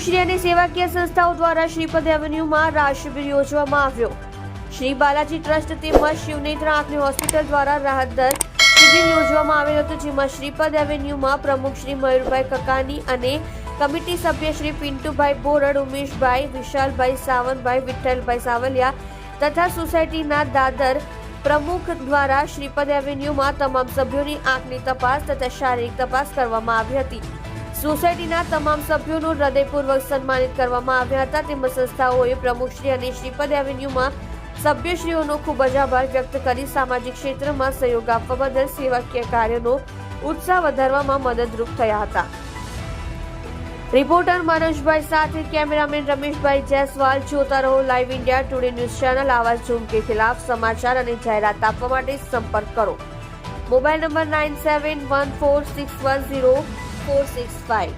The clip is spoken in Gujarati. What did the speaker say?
પ્રમુખશ્રી અને સેવાકીય સંસ્થાઓ દ્વારા શ્રીપદ એવન્યુમાં રાહત શિબિર યોજવામાં આવ્યો. શ્રી બાલાજી ટ્રસ્ટ તેમજ શિવનેત્ર આંખની હોસ્પિટલ દ્વારા રાહત દર શિબિર યોજવામાં આવેલ હતો, જેમાં શ્રીપદ એવન્યુમાં પ્રમુખ શ્રી મયુરભાઈ કકાની અને કમિટી સભ્ય શ્રી પિન્ટુભાઈ બોરડ, ઉમેશભાઈ, વિશાલભાઈ, સાવનભાઈ, વિઠ્ઠલભાઈ સાવલિયા તથા સોસાયટીના દાદર પ્રમુખ દ્વારા શ્રીપદ એવન્યુમાં તમામ સભ્યોની આંખની તપાસ તથા શારીરિક તપાસ કરવામાં આવી હતી. સોસાયટીના તમામ સભ્યોનું હૃદયપૂર્વક સન્માનિત કરવામાં આવ્યા હતા. તેમજ સંસ્થાઓએ પ્રમુખશ્રી અને શ્રીપદ એવન્યુમાં સભ્યશ્રીઓનો ખૂબ જ આભાર વ્યક્ત કરી સામાજિક ક્ષેત્રમાં સહયોગ આપવા બદલ સેવાકીય કાર્યનો ઉત્સાહ વધારવામાં મદદરૂપ થયા હતા. રિપોર્ટર મનોજભાઈ સાથે કેમેરામેન રમેશભાઈ જયસ્વાલ. જોતા રહો live India today news channel. આવાજ ઝૂમ કે ખિલાફ સમાચાર અને જાહેરાત આપવા માટે સંપર્ક કરો. Mobile number 9714610465.